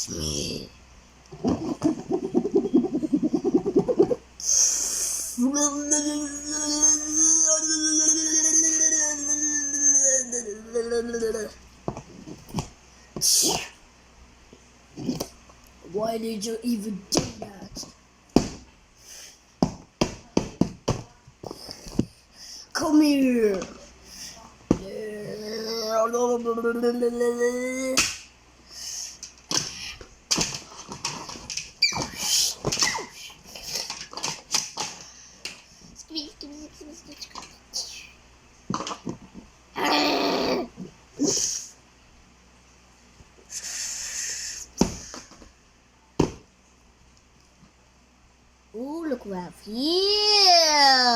It's me. Why did you even do that? Come here. Ooh, look what I have here.